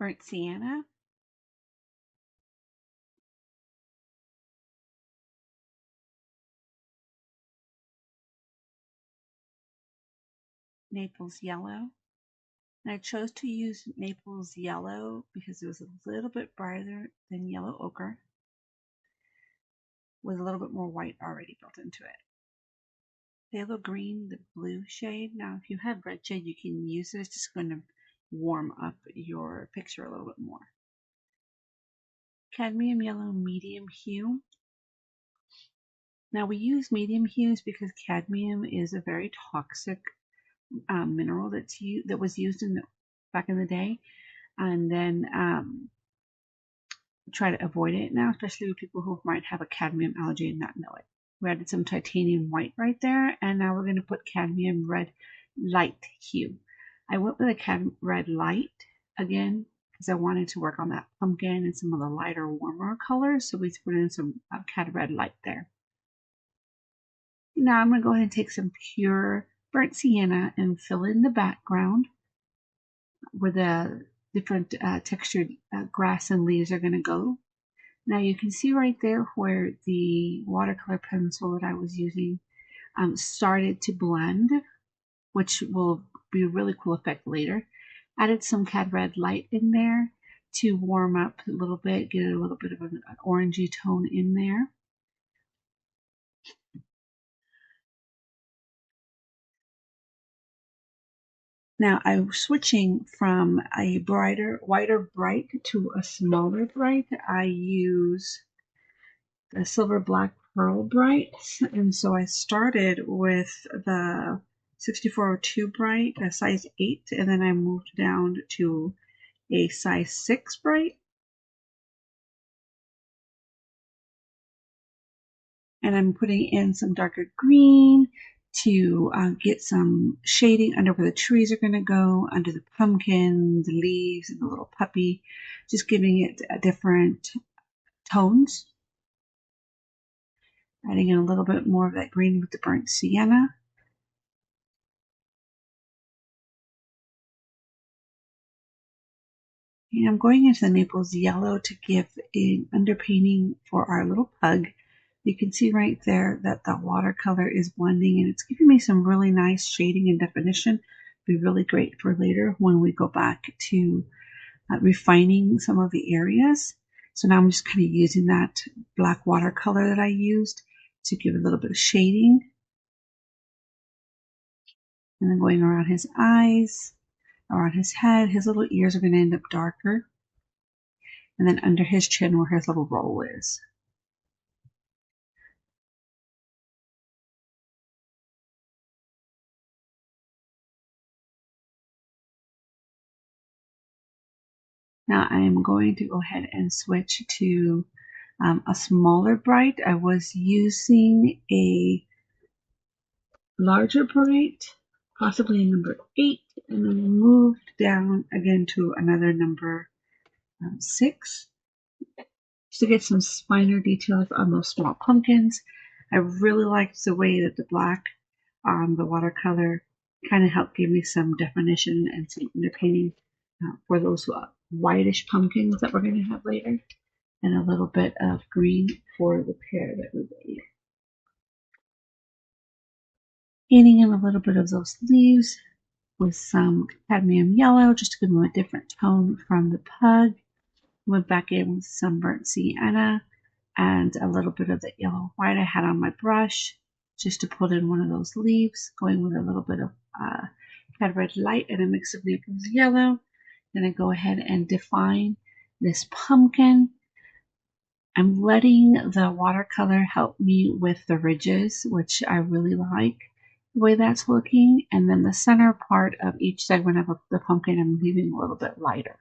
burnt sienna, Naples yellow. And I chose to use Naples yellow because it was a little bit brighter than yellow ochre, with a little bit more white already built into it. Phthalo green, the blue shade. Now, if you have red shade, you can use it. It's just going to warm up your picture a little bit more. Cadmium yellow, medium hue. Now, we use medium hues because cadmium is a very toxic mineral that was used back in the day, and then try to avoid it now, especially with people who might have a cadmium allergy and not know it. We added some titanium white right there, and now we're going to put cadmium red light hue. I went with a red light again because I wanted to work on that pumpkin and some of the lighter, warmer colors, so we put in some cad red light there. Now I'm going to go ahead and take some pure burnt sienna and fill in the background where the different textured grass and leaves are going to go. Now you can see right there where the watercolor pencil that I was using started to blend, which will be a really cool effect later. Added some cad red light in there to warm up a little bit, get a little bit of an orangey tone in there. Now I'm switching from a wider bright to a smaller bright. I use the silver black pearl brights, and so I started with the 6402 bright, a size 8, and then I moved down to a size 6 bright. And I'm putting in some darker green to get some shading under where the trees are going to go, under the pumpkin, the leaves, and the little puppy, just giving it different tones. Adding in a little bit more of that green with the burnt sienna. And I'm going into the Naples yellow to give an underpainting for our little pug. You can see right there that the watercolor is blending, and it's giving me some really nice shading and definition. Be really great for later when we go back to refining some of the areas. So now I'm just kind of using that black watercolor that I used to give a little bit of shading. And then going around his eyes, around his head. His little ears are going to end up darker. And then under his chin where his little roll is. Now I'm going to go ahead and switch to a smaller bright. I was using a larger bright, possibly a number 8, and then moved down again to another number 6 to get some finer details on those small pumpkins. I really liked the way that the black on the watercolor kind of helped give me some definition and some underpainting for those whitish pumpkins that we're going to have later, and a little bit of green for the pear that we made. Painting in a little bit of those leaves with some cadmium yellow just to give them a different tone from the pug. Went back in with some burnt sienna and a little bit of the yellow white I had on my brush just to put in one of those leaves, going with a little bit of cad red light and a mix of Naples yellow. Then I go ahead and define this pumpkin. I'm letting the watercolor help me with the ridges, which I really like the way that's looking. And then the center part of each segment of the pumpkin, I'm leaving a little bit lighter.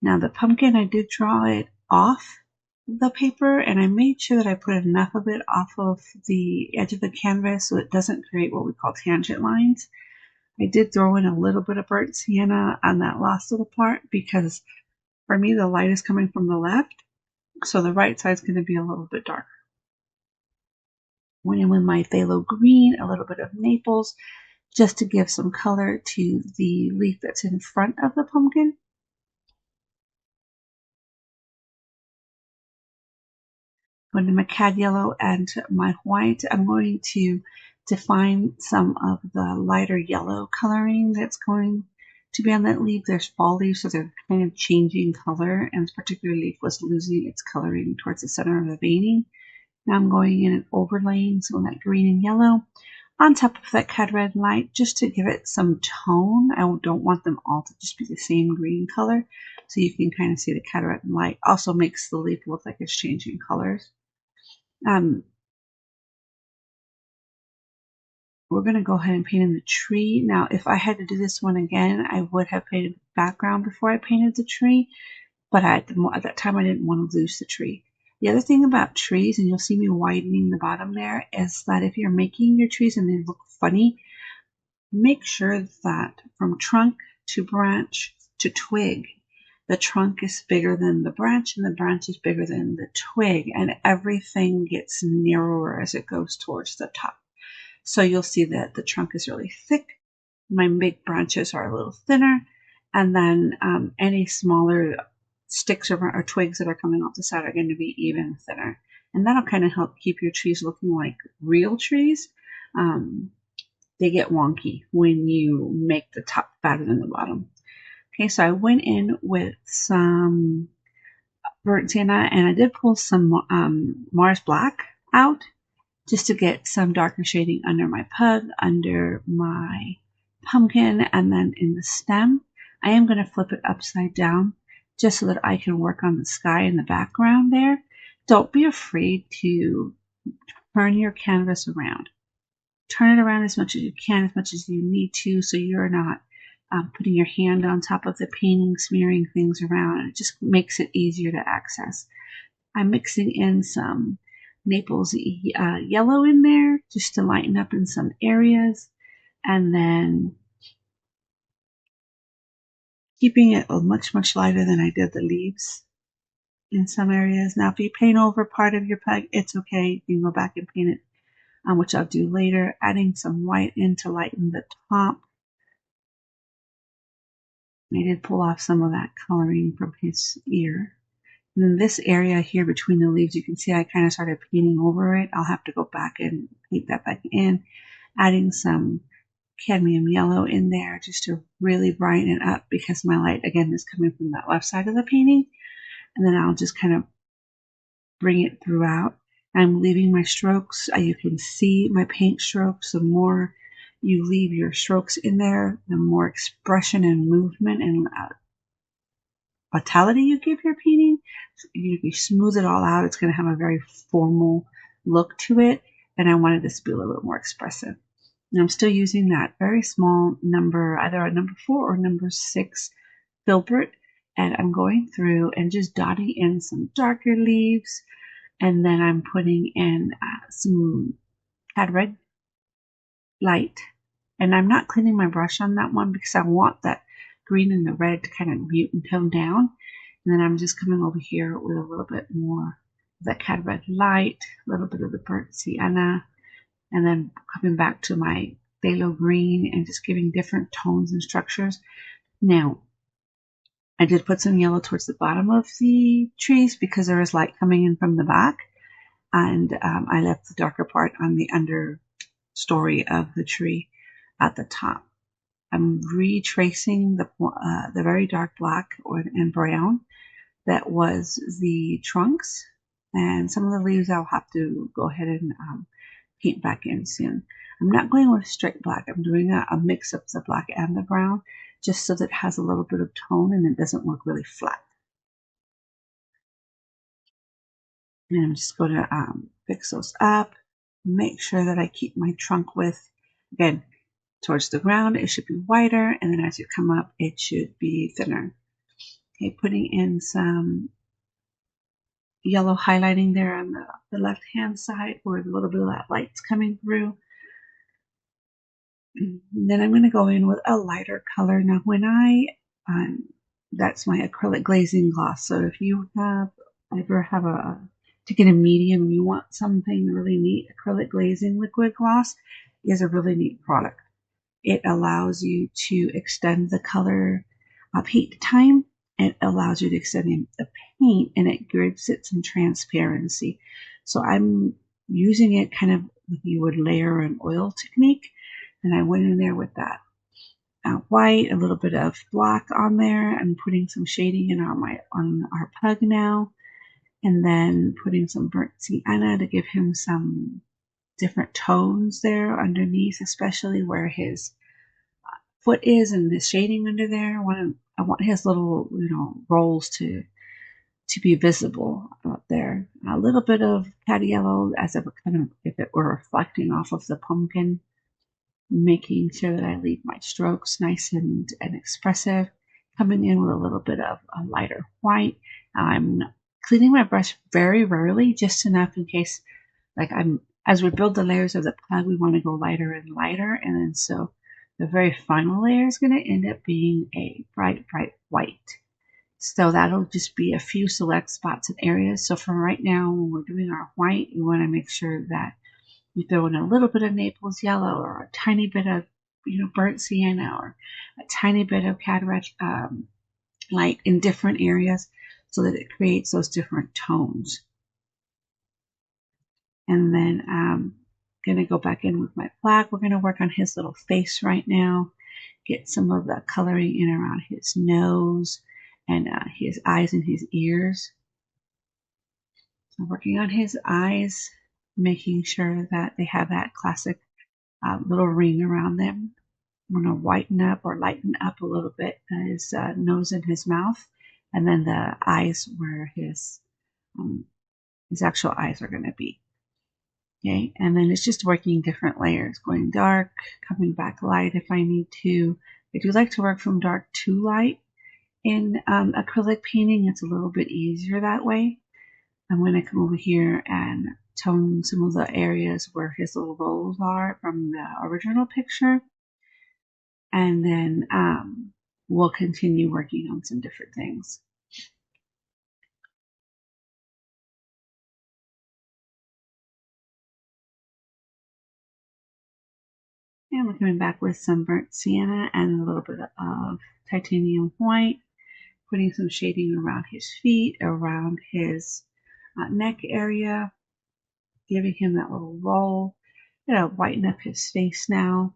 Now the pumpkin, I did draw it off the paper, and I made sure that I put enough of it off of the edge of the canvas so it doesn't create what we call tangent lines. I did throw in a little bit of burnt sienna on that last little part because for me the light is coming from the left, so the right side is going to be a little bit darker. Went in with my phthalo green, a little bit of Naples, just to give some color to the leaf that's in front of the pumpkin. Going to my cad yellow and my white, I'm going to define some of the lighter yellow coloring that's going to be on that leaf. There's fall leaves, so they're kind of changing color, and this particular leaf was losing its coloring towards the center of the veining. Now I'm going in and overlaying some of that green and yellow on top of that cad red light just to give it some tone. I don't want them all to just be the same green color, so you can kind of see the cad red light also makes the leaf look like it's changing colors. We're going to go ahead and paint in the tree. Now, if I had to do this one again, I would have painted the background before I painted the tree, but at that time I didn't want to lose the tree. The other thing about trees, and you'll see me widening the bottom there, is that if you're making your trees and they look funny, make sure that from trunk to branch to twig, the trunk is bigger than the branch and the branch is bigger than the twig, and everything gets narrower as it goes towards the top. So you'll see that the trunk is really thick, my big branches are a little thinner, and then any smaller sticks or twigs that are coming off the side are going to be even thinner. And that'll kind of help keep your trees looking like real trees. They get wonky when you make the top fatter than the bottom. Okay, so I went in with some burnt sienna, and I did pull some Mars Black out just to get some darker shading under my pug, under my pumpkin, and then in the stem. I am going to flip it upside down just so that I can work on the sky in the background there. Don't be afraid to turn your canvas around. Turn it around as much as you can, as much as you need to, so you're not putting your hand on top of the painting, smearing things around. It just makes it easier to access. I'm mixing in some Napels yellow in there just to lighten up in some areas, and then keeping it much lighter than I did the leaves in some areas. Now if you paint over part of your pug, it's okay, you can go back and paint it, which I'll do later, adding some white in to lighten the top. I did pull off some of that coloring from his ear. And then this area here between the leaves, you can see I kind of started painting over it. I'll have to go back and paint that back in, adding some cadmium yellow in there just to really brighten it up, because my light again is coming from that left side of the painting. And then I'll just kind of bring it throughout. I'm leaving my strokes. You can see my paint strokes. The more you leave your strokes in there, the more expression and movement and vitality you give your painting. If you smooth it all out, it's going to have a very formal look to it, and I wanted this to be a little bit more expressive. And I'm still using that very small number, either a number 4 or number 6 filbert, and I'm going through and just dotting in some darker leaves, and then I'm putting in some cad red light, and I'm not cleaning my brush on that one because I want that green and the red to kind of mute and tone down. And then I'm just coming over here with a little bit more of that cad red light, a little bit of the burnt sienna, and then coming back to my phthalo green and just giving different tones and structures. Now, I did put some yellow towards the bottom of the trees because there is light coming in from the back, and I left the darker part on the understory of the tree at the top. I'm retracing the very dark black and brown that was the trunks, and some of the leaves I'll have to go ahead and paint back in soon. I'm not going with straight black. I'm doing a mix of the black and the brown just so that it has a little bit of tone and it doesn't look really flat. And I'm just going to fix those up, make sure that I keep my trunk width, again, towards the ground, it should be wider, and then as you come up, it should be thinner. Okay, putting in some yellow highlighting there on the left-hand side where a little bit of that light's coming through. And then I'm going to go in with a lighter color. Now, when that's my acrylic glazing gloss. So if you ever have to get a medium and you want something really neat, acrylic glazing liquid gloss is a really neat product. it allows you to extend the color paint time. It allows you to extend the paint, and it gives it some transparency. So I'm using it kind of like you would layer an oil technique. And I went in there with that white, a little bit of black on there. I'm putting some shading in on our pug now, and then putting some burnt sienna to give him some different tones there underneath, especially where his foot is and the shading under there. I want his little rolls to be visible up there. A little bit of cad yellow as if it were reflecting off of the pumpkin, making sure that I leave my strokes nice and expressive. Coming in with a little bit of a lighter white. I'm cleaning my brush very rarely, just enough in case, as we build the layers of the pug, we want to go lighter and lighter, and then so the very final layer is going to end up being a bright white. So that'll just be a few select spots and areas. So for right now, when we're doing our white, we want to make sure that we throw in a little bit of Naples yellow, or a tiny bit of burnt sienna, or a tiny bit of cadmium light in different areas, so that it creates those different tones. And then I'm going to go back in with my black. We're going to work on his little face right now, get some of the coloring in around his nose and his eyes and his ears. So working on his eyes, making sure that they have that classic little ring around them. I'm going to whiten up or lighten up a little bit his nose and his mouth, and then the eyes where his actual eyes are going to be. Okay, and then it's just working different layers, going dark, coming back light if I need to. I do like to work from dark to light in acrylic painting. It's a little bit easier that way. I'm going to come over here and tone some of the areas where his little rolls are from the original picture. And then we'll continue working on some different things. And we're coming back with some burnt sienna and a little bit of titanium white, putting some shading around his feet, around his neck area, giving him that little roll. Whiten up his face now.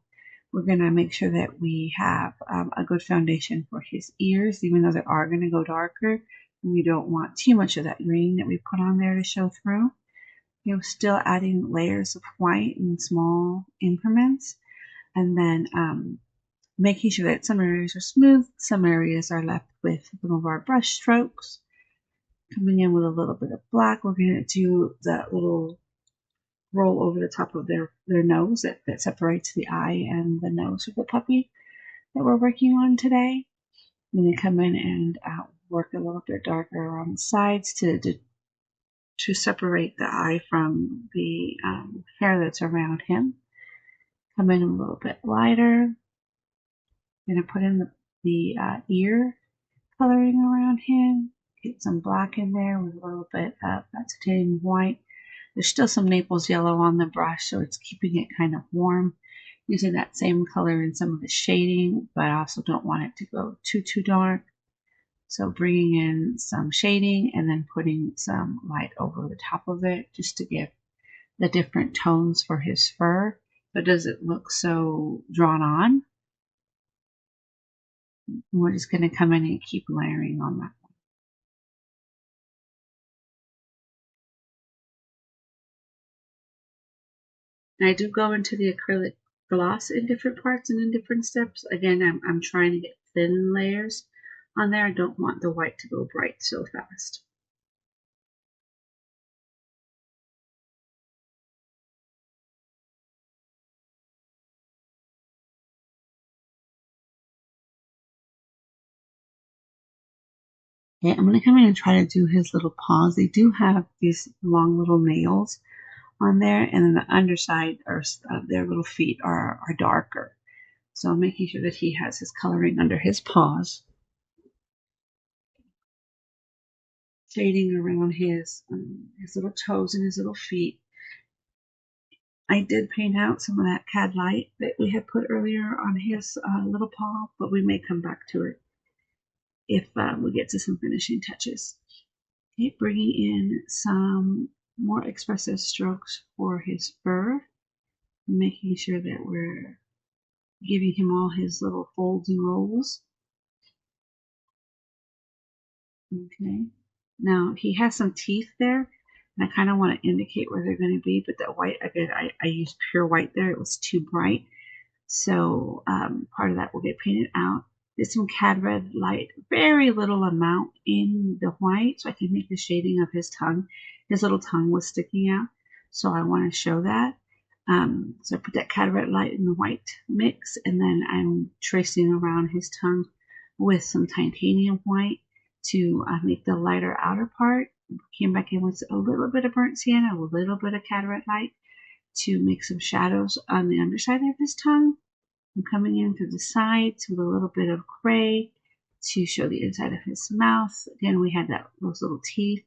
We're going to make sure that we have a good foundation for his ears, even though they are going to go darker. We don't want too much of that green that we put on there to show through. Still adding layers of white in small increments, and then making sure that some areas are smooth, some areas are left with some of our brush strokes. Coming in with a little bit of black, we're going to do that little roll over the top of their nose that separates the eye and the nose of the puppy that we're working on today. I'm going to come in and work a little bit darker around the sides to separate the eye from the hair that's around him. Come in a little bit lighter. I'm going to put in the ear coloring around him. Get some black in there with a little bit of titanium white. There's still some Naples yellow on the brush, so it's keeping it kind of warm. Using that same color in some of the shading, but I also don't want it to go too dark. So bringing in some shading and then putting some light over the top of it just to give the different tones for his fur, but doesn't look so drawn on. We're just going to come in and keep layering on that. And I do go into the acrylic gloss in different parts and in different steps. Again, I'm trying to get thin layers on there. I don't want the white to go bright so fast. Okay, I'm going to come in and try to do his little paws. They do have these long little nails on there, and then the underside or their little feet are darker. So I'm making sure that he has his coloring under his paws. Shading around his little toes and his little feet. I did paint out some of that cad light that we had put earlier on his little paw, but we may come back to it if we get to some finishing touches. Okay, bringing in some more expressive strokes for his fur, making sure that we're giving him all his little folds and rolls. Okay, now he has some teeth there, and I kind of want to indicate where they're going to be, but that white, again, I used pure white there, it was too bright. So part of that will get painted out. There's some cad red light, very little amount in the white, so I can make the shading of his tongue. His little tongue was sticking out, so I want to show that. So I put that cad red light in the white mix, and then I'm tracing around his tongue with some titanium white to make the lighter outer part. Came back in with a little bit of burnt sienna, a little bit of cad red light to make some shadows on the underside of his tongue. I'm coming in through the sides with a little bit of gray to show the inside of his mouth. Again, we had those little teeth.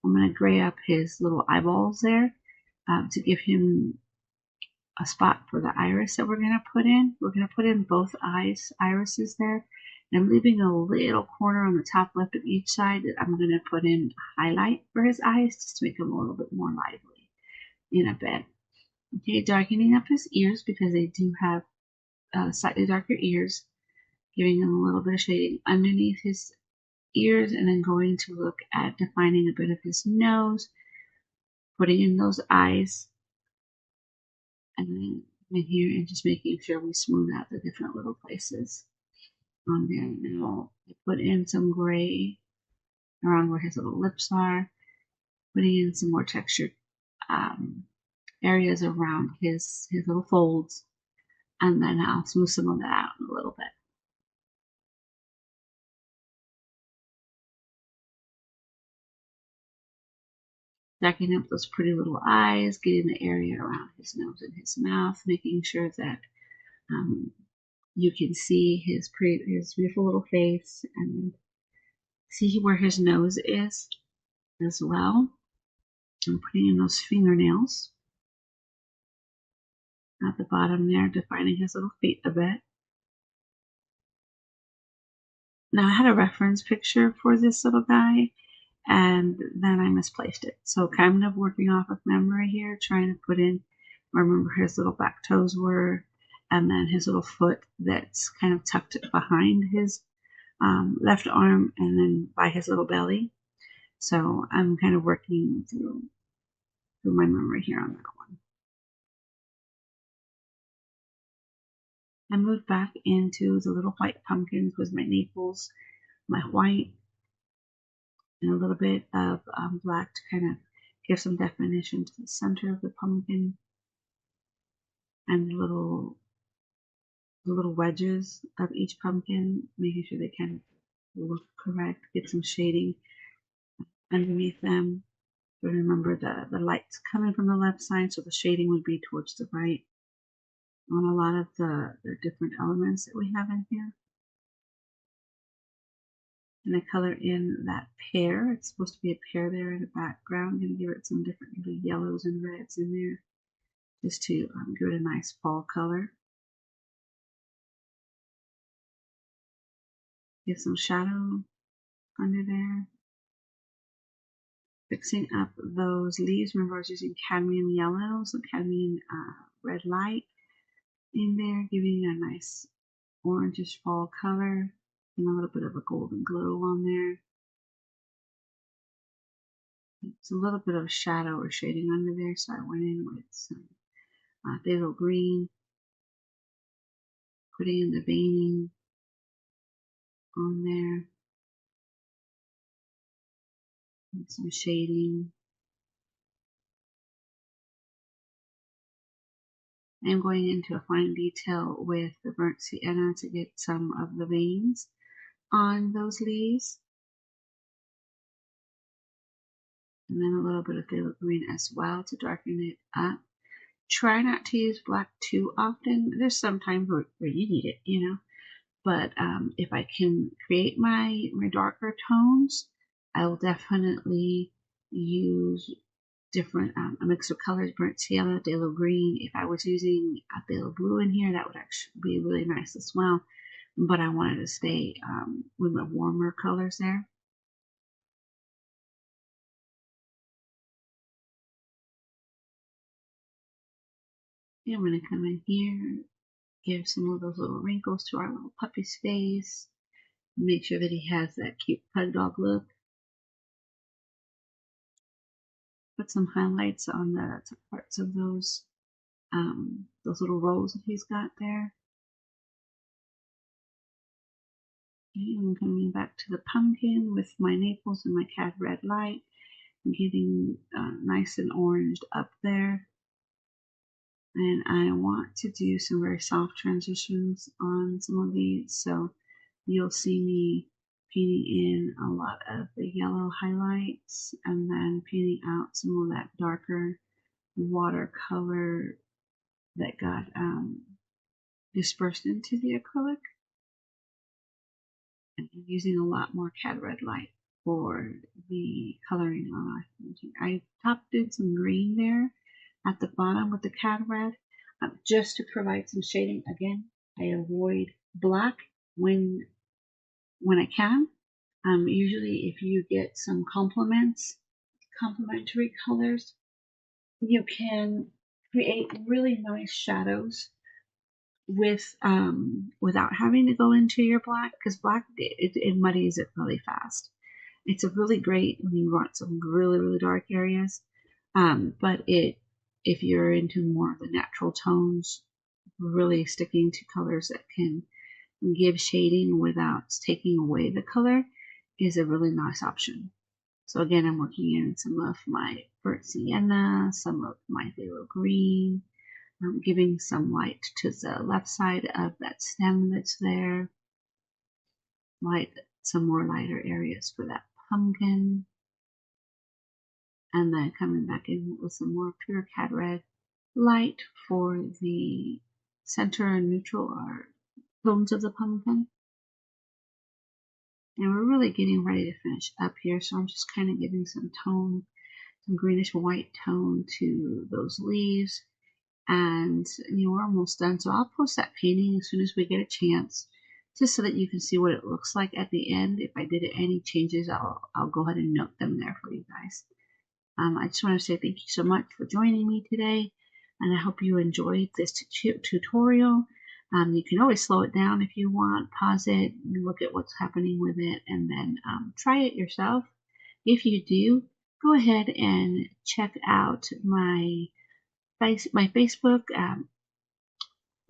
I'm going to gray up his little eyeballs there to give him a spot for the iris that we're going to put in. We're going to put in both irises there. And I'm leaving a little corner on the top left of each side that I'm going to put in a highlight for his eyes just to make them a little bit more lively in a bit. Okay, darkening up his ears because they do have slightly darker ears, giving him a little bit of shading underneath his ears, and then going to look at defining a bit of his nose, putting in those eyes, and then in here and just making sure we smooth out the different little places on there. Now I put in some gray around where his little lips are, putting in some more textured areas around his little folds, and then I'll smooth some of that out in a little bit. Darkening up those pretty little eyes, getting the area around his nose and his mouth, making sure that you can see his beautiful little face and see where his nose is as well. I'm putting in those fingernails at the bottom there, defining his little feet a bit. Now I had a reference picture for this little guy, and then I misplaced it. So kind of working off of memory here, trying to put in where remember his little back toes were, and then his little foot that's kind of tucked behind his left arm, and then by his little belly. So I'm kind of working through my memory here on that one. I moved back into the little white pumpkins with my Napels, my white, and a little bit of black to kind of give some definition to the center of the pumpkin, and the little wedges of each pumpkin, making sure they kind of look correct, get some shading underneath them. But remember the light's coming from the left side, so the shading would be towards the right on a lot of the different elements that we have in here. And I color in that pear. It's supposed to be a pear there in the background. I'm going to give it some different little yellows and reds in there just to give it a nice fall color. Give some shadow under there. Fixing up those leaves. Remember I was using cadmium yellow, so cadmium red light in there, giving a nice orangish fall color and a little bit of a golden glow on there. It's a little bit of shadow or shading under there, so I went in with some phthalo green, putting in the veining on there, and some shading. I'm going into a fine detail with the burnt sienna to get some of the veins on those leaves. And then a little bit of phthalo green as well to darken it up. Try not to use black too often. There's some times where you need it, you know. But if I can create my darker tones, I will definitely use different, a mix of colors, burnt sienna, phthalo green. If I was using a phthalo blue in here, that would actually be really nice as well. But I wanted to stay with the warmer colors there. And I'm going to come in here, give some of those little wrinkles to our little puppy's face. Make sure that he has that cute pug dog look. Put some highlights on the parts of those little rolls that he's got there. Okay, I'm coming back to the pumpkin with my Naples and my Cad Red light. I'm getting nice and oranged up there. And I want to do some very soft transitions on some of these. So you'll see me painting in a lot of the yellow highlights and then painting out some of that darker watercolor that got dispersed into the acrylic. And I'm using a lot more Cad Red light for the coloring on. I topped in some green there at the bottom with the Cad Red just to provide some shading. Again, I avoid black when I can. Usually if you get some complementary colors, you can create really nice shadows with without having to go into your black, because black it muddies it really fast. It's a really great when you want some really dark areas, but if you're into more of the natural tones, really sticking to colors that can give shading without taking away the color is a really nice option. So again, I'm working in some of my burnt sienna, some of my phthalo green, giving some light to the left side of that stem that's there. Light some more lighter areas for that pumpkin. And then coming back in with some more pure Cad Red light for the center and neutral or tones of the pumpkin. And we're really getting ready to finish up here, so I'm just kind of giving some tone, some greenish white tone to those leaves. And we're almost done, so I'll post that painting as soon as we get a chance, just so that you can see what it looks like at the end. If I did any changes, I'll go ahead and note them there for you guys. I just want to say thank you so much for joining me today, and I hope you enjoyed this tutorial. You can always slow it down if you want, pause it, look at what's happening with it, and then try it yourself. If you do, go ahead and check out my Facebook,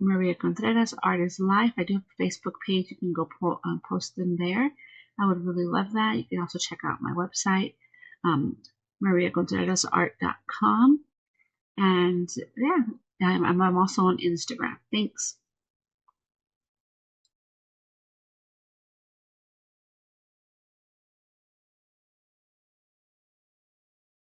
Maria Contreras Artist Life. I do have a Facebook page. You can go post them there. I would really love that. You can also check out my website, mariacontrerasart.com. And yeah, I'm also on Instagram. Thanks.